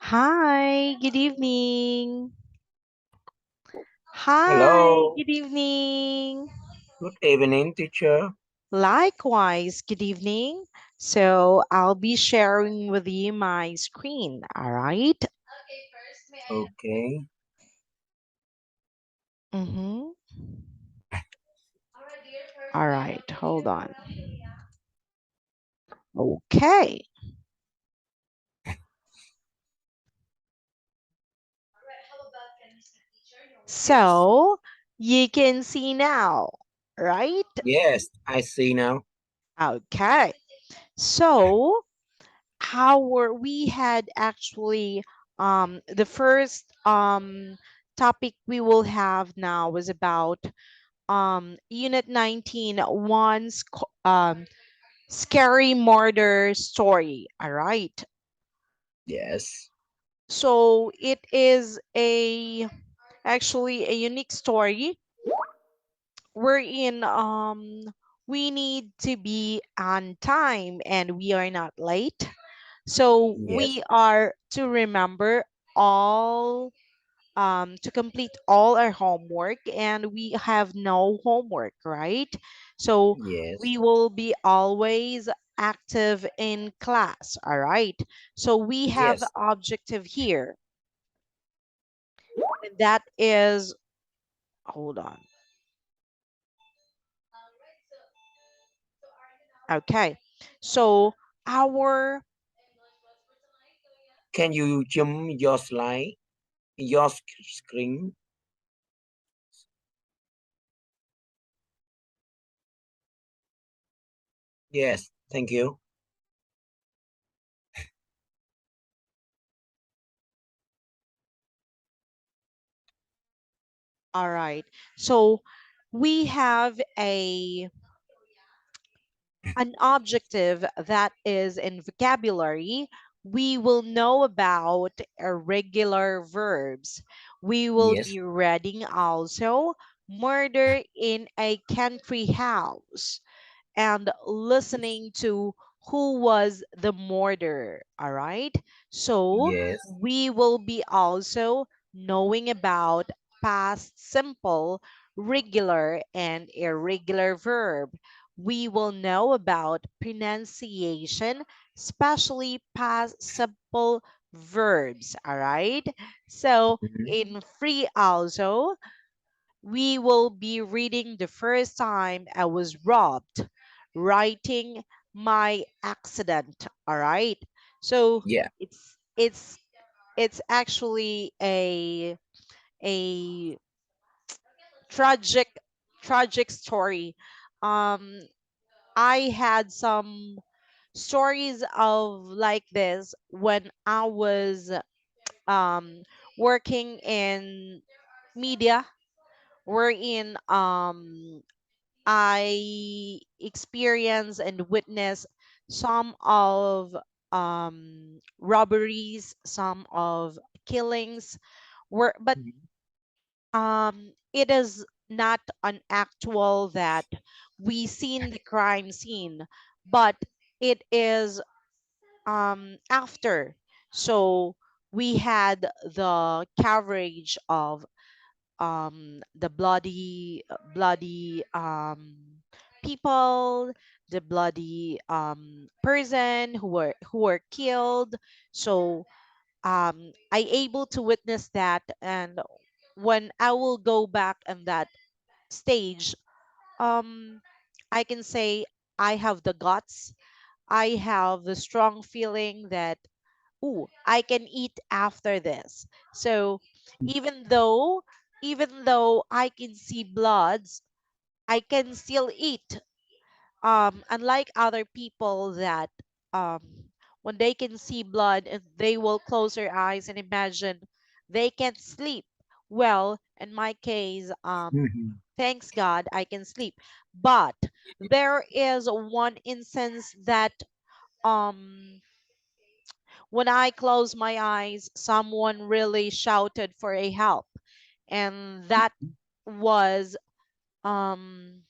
Hi, good evening. Hi, Hello. good evening. Good evening, teacher. Likewise, good evening. So I'll be sharing with you my screen, all right? Okay. Mm-hmm. All right, hold on. Okay, Yes. so you can see now, right? Yes, I see now. Okay, so we had actually the first topic we will have now was about unit 19 scary murder story, all right? Yes. So it is a actually a unique story wherein we need to be on time and we are not late. So Yes. we are to remember all to complete all our homework, and we have no homework, right? So Yes. we will be always active in class, all right? So we have the Yes. objective here, and that is, hold on. Okay. So our Can you zoom your slide, your screen? Yes. Thank you. all right. So we have an objective that is in vocabulary. We will know about irregular verbs. We will Yes. be reading also murder in a country house and Yes. listening to who was the murderer. All right. So Yes. we will be also knowing about past simple, regular, and irregular verb. We will know about pronunciation, especially past simple verbs. All right. So Mhm. in free also, we will be reading the first time I was robbed, writing my accident. All right. So Yeah. it's it's it's actually a tragic tragic story. Um I had some stories of like this when I was um working in media, wherein I experience and witness some of robberies, some of killings, where but Mhm. it is not an actual that we seen the crime scene, but it is after. So we had the coverage of the bloody people, the bloody person who were killed. So I able to witness that, and when I will go back on that stage, um I can say I have the guts, I have the strong feeling that, ooh, I can eat after this. So even though even though I can see bloods, I can still eat. Unlike other people that um when they can see blood and they will close their eyes and imagine they can't sleep. Well, in my case, Mhm. thanks God I can sleep. But there is one instance that um when I closed my eyes, someone really shouted for a help. And that was um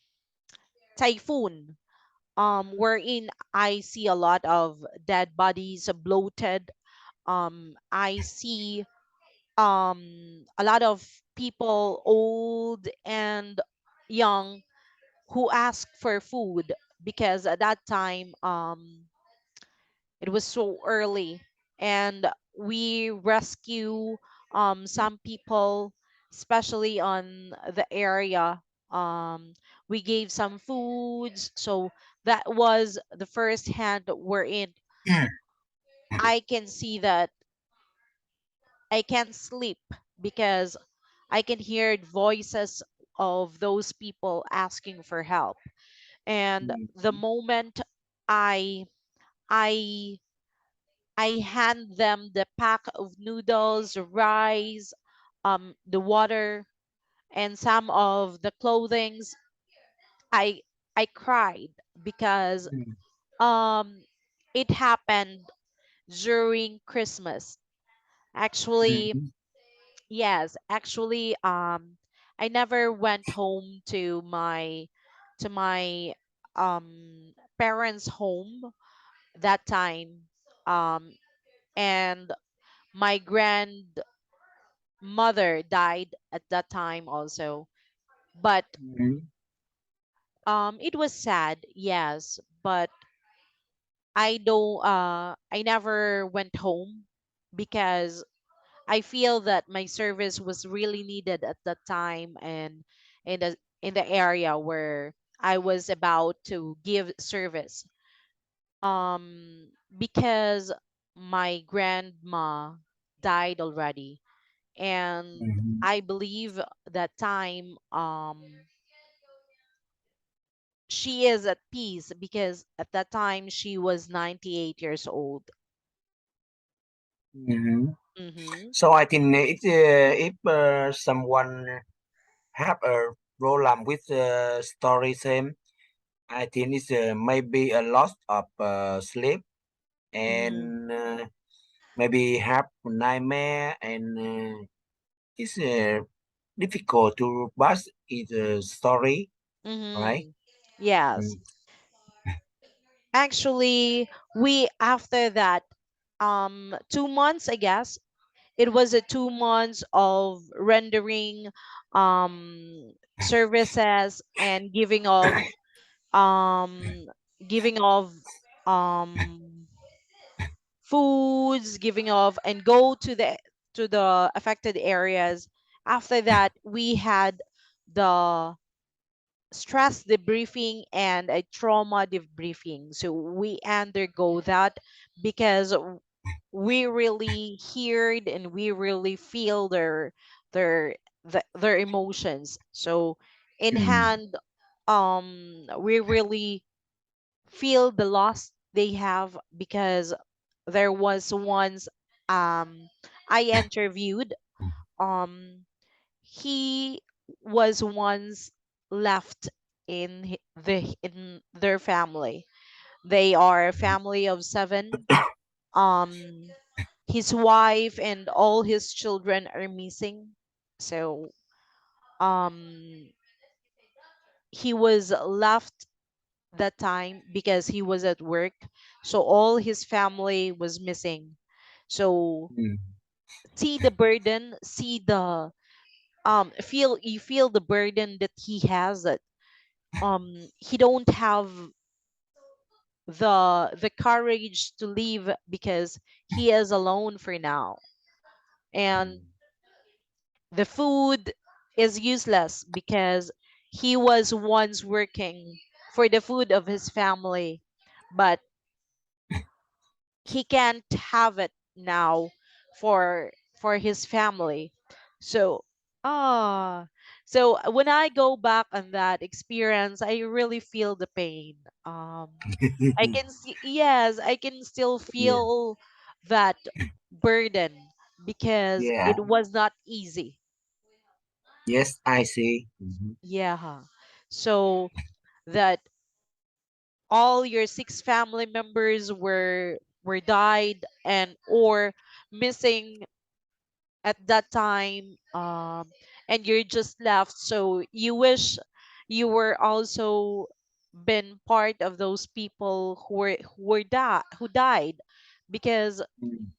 typhoon. Wherein I see a lot of dead bodies, bloated, I see a lot of people, old and young, who ask for food because at that time it was so early, and we rescue some people, especially on the area. um we gave some foods, so that was the first hand we're in. I can see that I can't sleep because I can hear voices of those people asking for help. And the Mhm. moment I I I hand them the pack of noodles, rice, the water, and some of the clothings, I I cried because Mhm. um it happened during Christmas. Actually, Mhm. yes, actually, I never went home to my parents' home that time. And my grandmother died at that time also. But Mhm. it was sad, yes, but I never went home because I feel that my service was really needed at that time, and in the area where I was about to give service. Because my grandma died already, and Mhm. I believe that time she is at peace because at that time she was 98 years old. Mhm. Mm-hmm. So I think if someone have a problem with story same, I think it's maybe a loss of sleep Mm-hmm. and maybe have nightmare and it's difficult to pass it story, right? Mm-hmm. Yes. Mm. Actually, we after that 2 months, I guess, it was a 2 months of rendering services and um giving of um foods, giving of and go to the affected areas. After that, we had the stress debriefing and a trauma debriefing. So we undergo that because we really heard and we really feel their their emotions. So in Mm. hand, we really feel the loss they have because there was once I interviewed, um he was once left in their family. They are a family of seven. um his wife and all his children are missing. So um he was left that time because he was at work, so all his family was missing. So Mm. see the burden, see the feel you feel the burden that he has, that he don't have the courage to leave because he is alone for now, and Mm. the food is useless because he was once working for the food of his family, but he can't have it now for his family. So ah so when I go back on that experience, I really feel the pain. I can see, yes, I can still Yeah. feel that burden because Yeah. it was not easy. Yes, I see. Mhm. Yeah. So that all your six family members were died and or missing at that time, and you're just left, so you wish you were also been part of those people who died because Mm.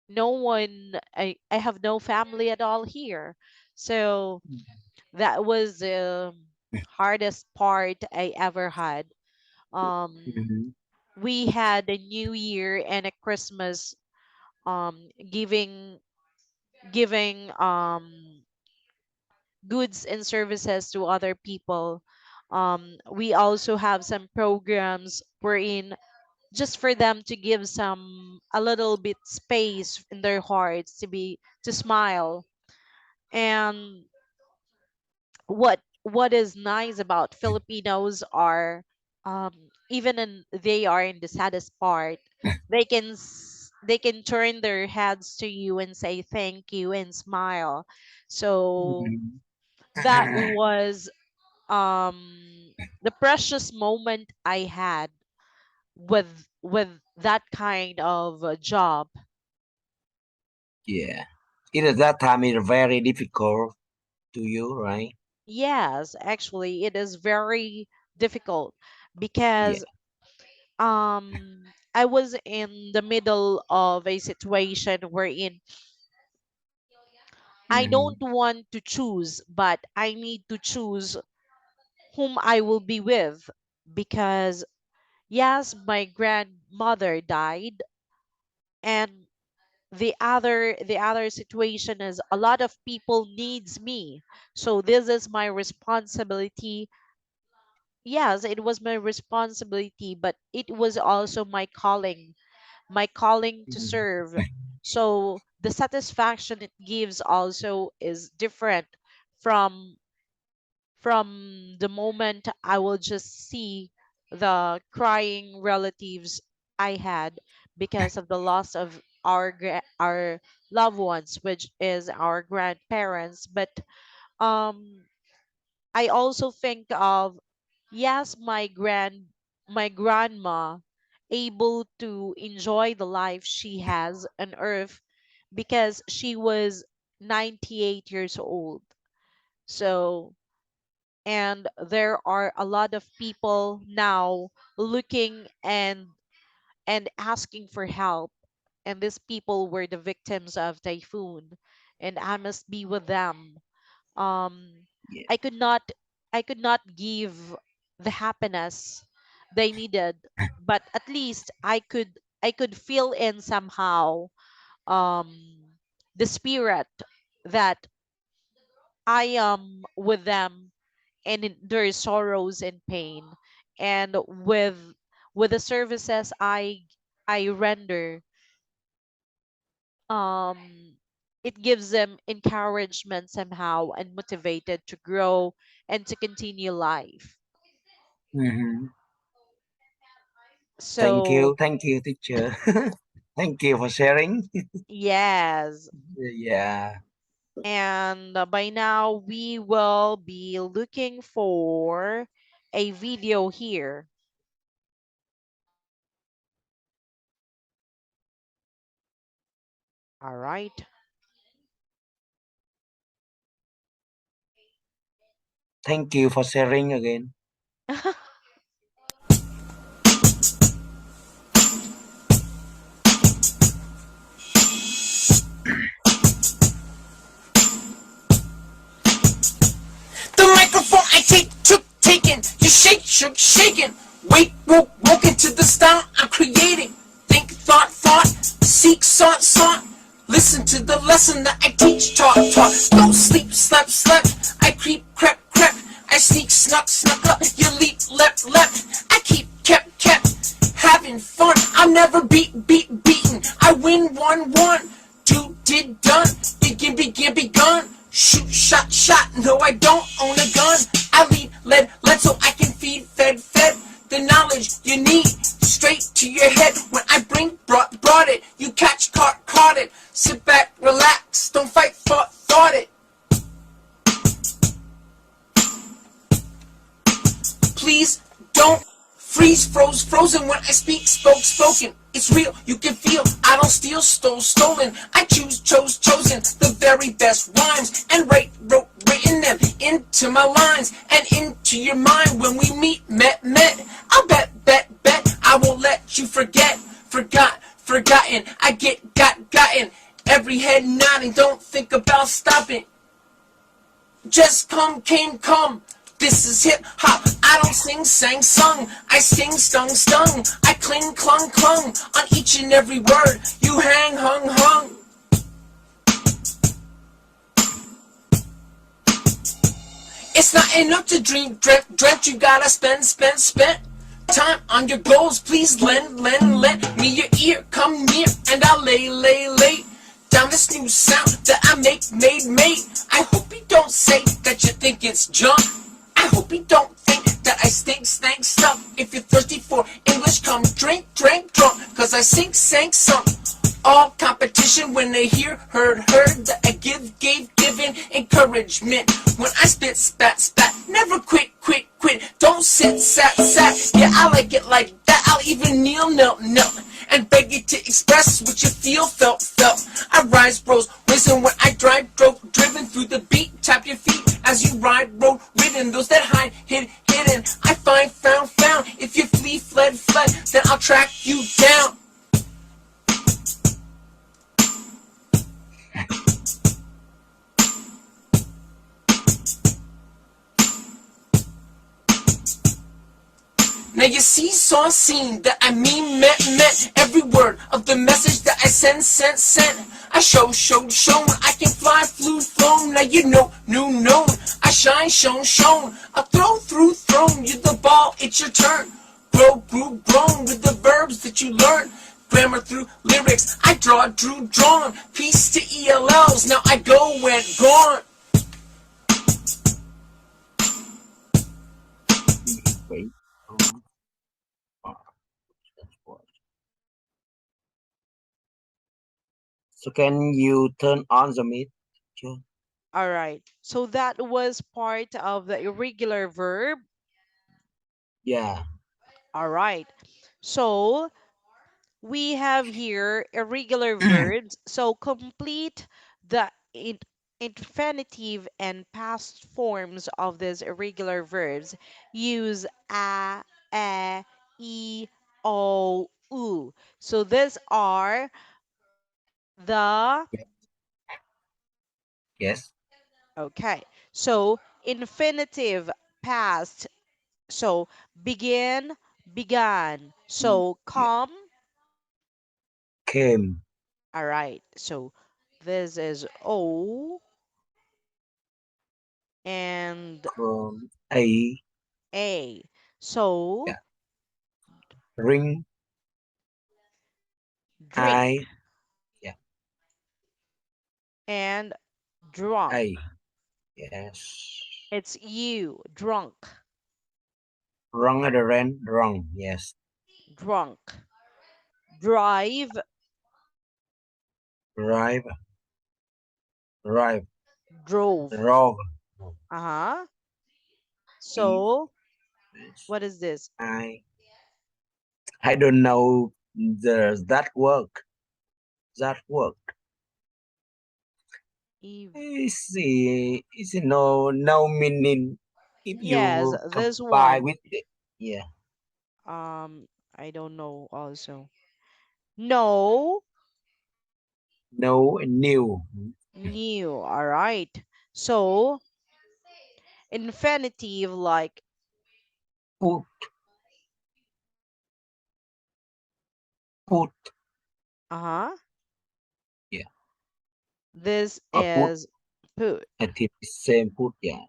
no one, I have no family at all here. So that was the hardest part I ever had. Um, Mm-hmm. we had a New Year and a Christmas, giving goods and services to other people. We also have some programs wherein just for them to give some a little bit space in their hearts to smile. And what is nice about Filipinos are, even in they are in the saddest part, they can turn their heads to you and say thank you and smile. So Mm-hmm. that was um the precious moment I had with with that kind of job. Yeah. It at that time it's very difficult to you, right? Yes, actually it is very difficult Yeah. because I was in the middle of a situation wherein I Mm-hmm. don't want to choose, but I need to choose whom I will be with, because yes, my grandmother died, and the other situation is a lot of people needs me. So this is my responsibility. Yes, it was my responsibility, but it was also my calling to Mm-hmm. serve. So the satisfaction it gives also is different from the moment I will just see the crying relatives I had because of the loss of our loved ones, which is our grandparents. But um I also think of, yes, my grandma able to enjoy the life she has on earth because she was 98 years old. So, and there are a lot of people now looking and asking for help, and these people were the victims of typhoon, and I must be with them. um Yeah. i could not I could not give the happiness they needed, but at least I could feel in somehow um the spirit that I am with them and in their sorrows and pain, and with the services I render, um it gives them encouragement somehow and motivated to grow and to continue life. Mm-hmm. So Thank you, teacher. Thank you for sharing. yes, Yeah. and by now we will be looking for a video here. All right. Thank you for sharing again. The microphone I take, took, taken. You shake, shook, shaken. Wake, woke, woke into the style I'm creating. Think, thought, thought. Seek, sought, sought. Listen to the lesson that I teach, taught, taught. Don't sleep, slept, slept. I creep, crept, crept. I sneak, snuck, snuck up. You leap, leapt, leapt. I keep, kept, kept. Having fun. I'm never beaten. I win, won. Do, did, done. You gimpy, gun. Shoot, shot. No, I don't own a gun. I lead, led so I can feed, fed. The knowledge you need straight to your head. When I brought it. You catch, caught it. Sit back, relax. Don't fight, thought it. Please don't freeze, frozen when I speak, spoken. It's real, you can feel. I don't steal, stolen. I chosen the very best rhymes and written them into my lines and into your mind. When we met. I'll bet. I won't let you forgotten. I got gotten Every head nodding, don't think about stopping. Just come, came, come. This is hip hop. I don't sing, sang, sung. I sing, stung, stung. I cling, clung, clung on each and every word. You hang, hung, hung. It's not enough to dream, dreamt. You gotta spend time on your goals. Please lend me your ear. Come near and I'll lay down this new sound that I made. I hope you don't say that you think it's junk. I hope you don't think that I stink, stank, stuff. If you're thirsty for English, come drink, drunk. Cause I sing, sang, sung. All competition when they hear, heard that I given encouragement. When I spit, spat, never quit. Don't sit, sat. Yeah, I like it like that. I'll even kneel, and beg you to express what you feel, felt. I rise, bros, risen when I drive, driven through the beat. Tap your feet as you ride, road ridden. Those that hide, hidden. I find, found. If you flee, fled, then I'll track you down. Now you see, saw, seen that I mean, meant every word of the message that I sent. I show, shown. I can fly, flew, flown. Now you know, known. I shine, shown. I throw, thrown. You the ball, it's your turn. Grew, grown with the verbs that you learn. Grammar through lyrics, I drawn. Peace to ELLs, now I go, went, gone. Wait. um, that's what. So can you turn on the mic? Sure. All right. So that was part of the irregular verb. Yeah. All right. So we have here irregular verbs. So complete the infinitive and past forms of these irregular verbs. Use a, e, o, u. So these are the Yes. okay. So infinitive past. So begin, began. Mm, So yeah. come. Came. All right. So this is O and Come. A. A. So Yeah. Ring. drink I. Yeah. and drunk. A. Yes. It's you, drunk, Wrong at the rent. Wrong. Yes. drunk. Drive, Drive. Drive. drove. Drove. Uh-huh. E. So Yes. what is this? I. I don't know. Does that work? That work? Eve. Is no meaning if Yes, you this combine one. with it. Yeah. I don't know also. No, No. New. new. All right. So infinitive like Put. Put. uh-huh. Yeah. This Or put. is put. I think the same put. Yeah.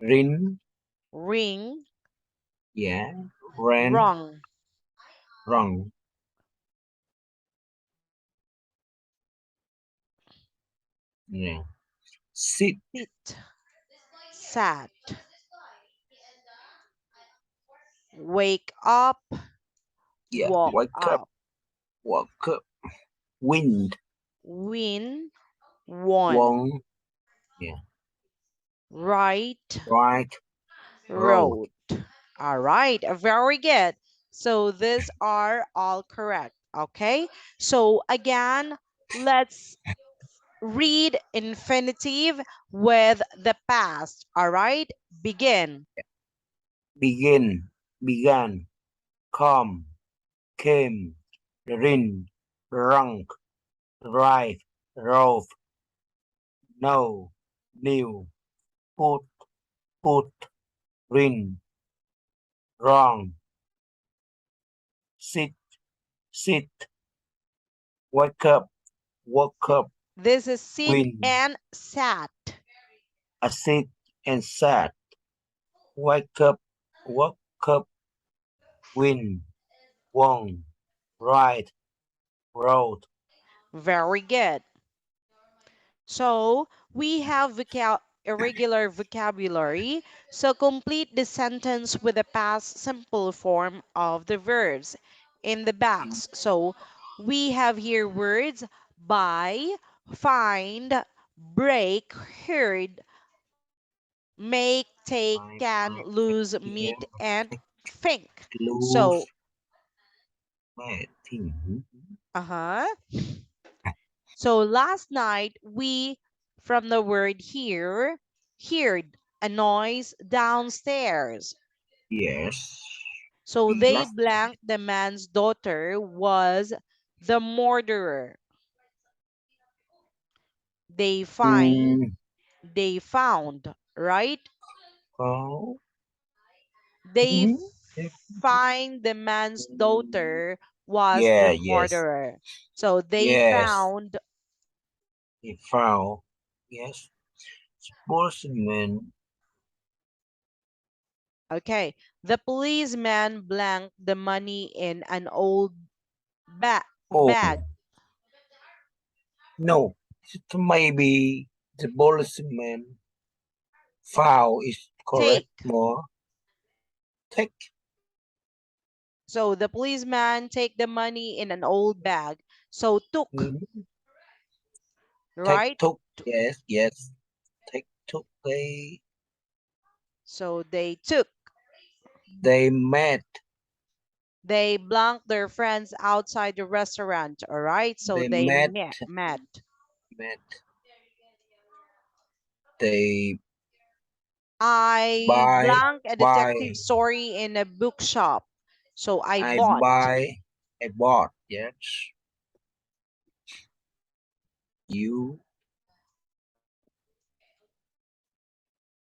Ring. Ring, Yeah. Ran. rung, Wrong. Yeah. Sit. sit, sat, wake up, Yeah. walk Wake up. up, Wake up. Wind. win, won, One. Yeah. right, Right. Road. road. All right, very good. So these are all correct. Okay, so again, let's read infinitive with the past. All right, begin, Begin. Began. Come. Came. Rin. Rung. right, rove, no, new, put, put, rin, wrong, sit, sit, wake up, woke up, This is sit win, and sat. a sit and sat, wake up, woke up, win, won, right, road. Very good. So we have irregular vocabulary. So complete the sentence with the past simple form of the verbs in the box. So we have here words buy, find, break, heard, make, take, I, can, I, lose, yeah, meet, and take, think. So, lose, my thing. uh-huh. So last night we, from the word hear, heard a noise downstairs. Yes, So we they last night. blanked the man's daughter was the murderer. They find, Mm, they found, right? oh, They mhm. find the man's daughter was Yeah, the yes, murderer. So they yes. found, He found, yes, sportsman okay, the policeman blanked the money in an old bag. home. No, it maybe the policeman found is correct Take. more. Take, So the policeman take the money in an old bag. So took, mhm. Take, right? took, yes, yes. Take, took, So they took. they met, They blanked their friends outside the restaurant. All right. So they they met, met. met, they I buy, blanked a buy, detective story in a bookshop. So I I bought. buy, I bought, yes. You,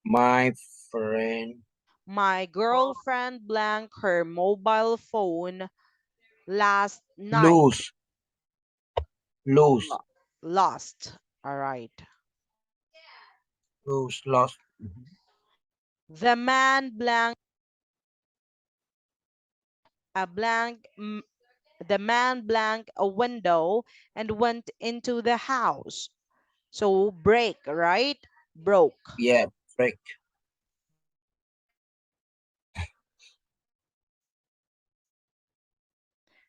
my friend, My girlfriend blanked her mobile phone last night. lose, lose, Lo- Lost. All right. lose, lost. Mhm. The man blanked a blank the man blanked a window and went into the house. So break, right? Broke. Yeah, break.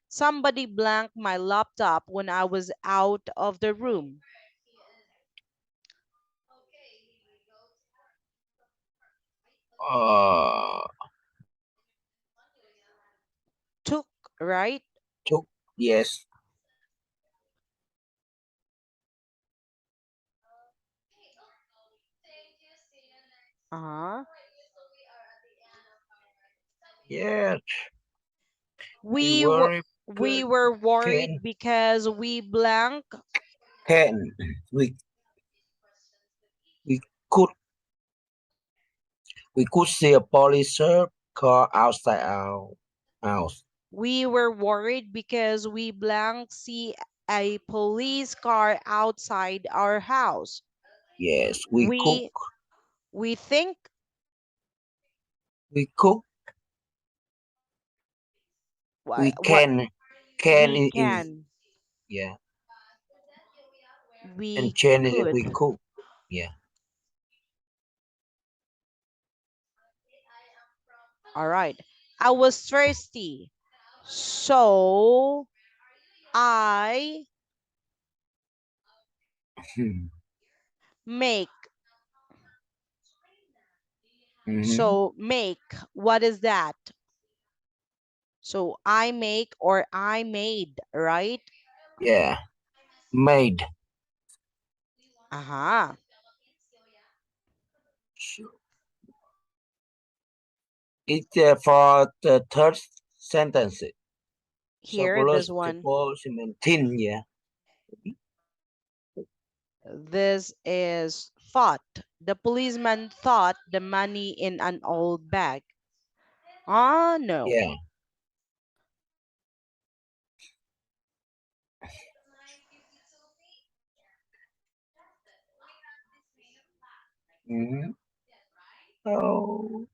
Somebody blanked my laptop when I was out of the room. Uh, Took, right? took, yes, Uh-huh. yes. We We were were we good. were Can, worried because we blank can, we, we could, we could see a police car outside our house. we were worried because we blank see a police car outside our house. Yes, We we think we cook, we what can we is, can, yeah, and we can is we could. cook, yeah. All right. I was thirsty. So I make. Mm-hmm. So make. What is that? So I make or I made, right? Yeah, made. Uh-huh. Sure. It's for the third sentence. Here, this Suppose, one. suppose, I mean, thin, yeah. This is thought. The policeman thought the money in an old bag. Ah, no. Yeah. Mm-hmm. So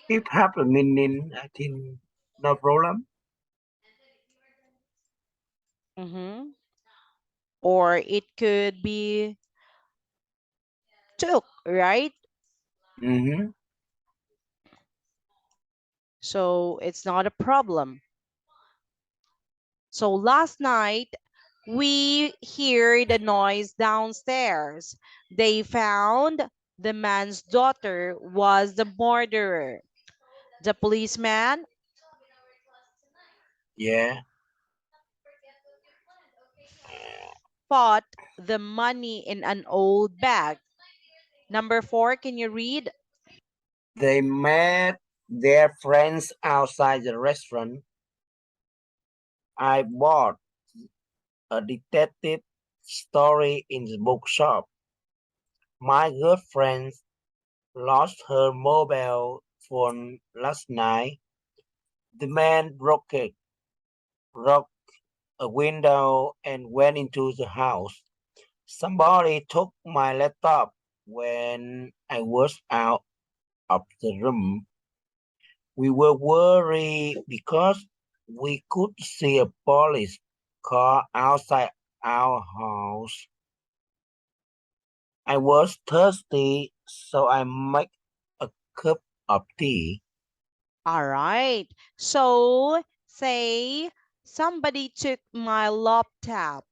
if have a meaning, I think no problem. Mm-hmm. Or it could be took, right? Mm-hmm. So it's not a problem. So last night, we hear the noise downstairs. They found the man's daughter was the murderer. The policeman Yeah. fought the money in an old bag. Number four, can you read? They met their friends outside the restaurant. I bought a detective story in the bookshop. My girlfriend lost her mobile phone last night. The man broke a window and went into the house. Somebody took my laptop when I was out of the room. We were worried because we could see a police car outside our house. I was thirsty, so I made a cup of tea. All right. So say somebody took my laptop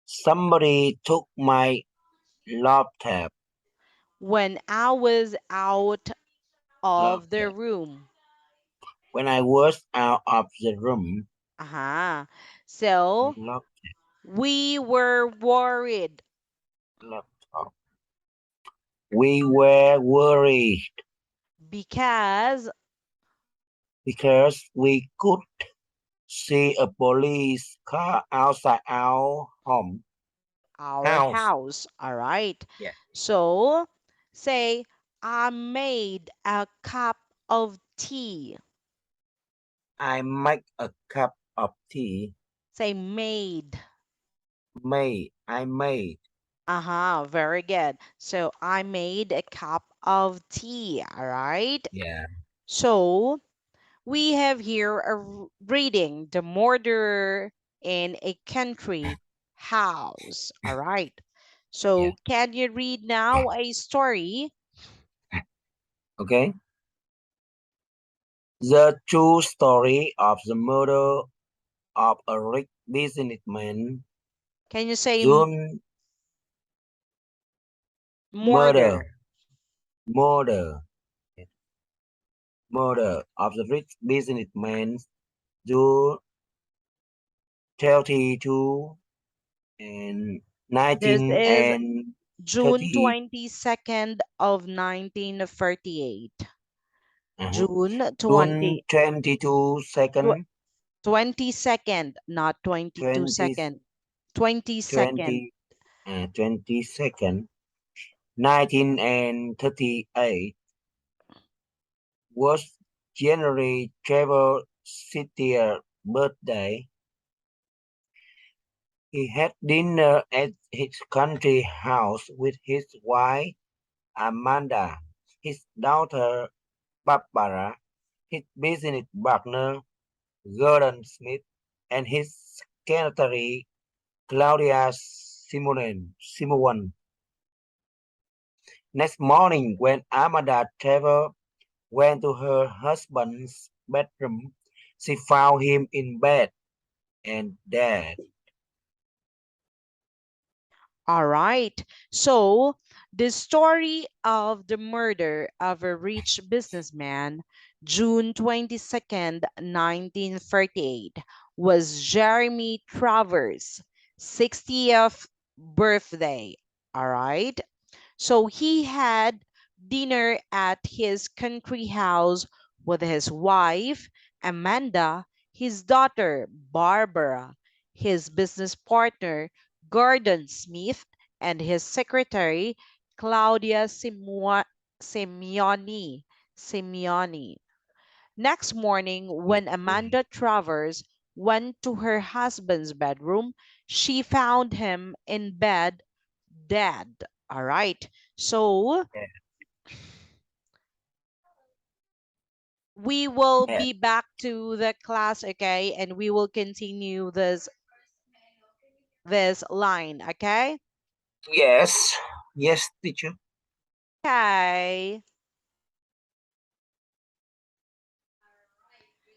Somebody took my laptop. when I was out of the Laptop. room. When I was out of the room, Uh-huh. So we were worried laptop. We were worried because because we could see a police car outside our our house. house. All right. Yeah. So say I made a cup of tea. I make a cup of tea. Say made. I made. Uh-huh, very good. So I made a cup of tea, all right? Yeah. So we have here a reading the murderer in a country house, all right? Yeah. So can you read now a story? Okay. The true story of the murder of a rich businessman. Can you say June murder? murder. Murder. Murder of the rich businessman. June 32 and This 19 is and June 30. 22nd of 1938. Uh-huh. June June 20, 22 tw- second 22nd, not 22 20 second. 22nd. 20 22nd 1938 was January Trevor Citier birthday. He had dinner at his country house with his wife Amanda, his daughter Barbara, his business partner Gordon Smith, and his secretary Claudia Simon. Next morning, when Amanda Trevor went to her husband's bedroom, she found him in bed and dead. All right. So, the story of the murder of a rich businessman, June 22nd, 1938, was Jeremy Travers' 60th birthday. All right. So, he had dinner at his country house with his wife, Amanda, his daughter, Barbara, his business partner, Gordon Smith, and his secretary, Claudia Simeoni. Simeoni. Next morning, when Mm. Amanda Travers went to her husband's bedroom, she found him in bed dead. All right. So Yeah. we will Yeah. be back to the class, okay? And we will continue this line, okay? Yes. Yes, teacher. Okay.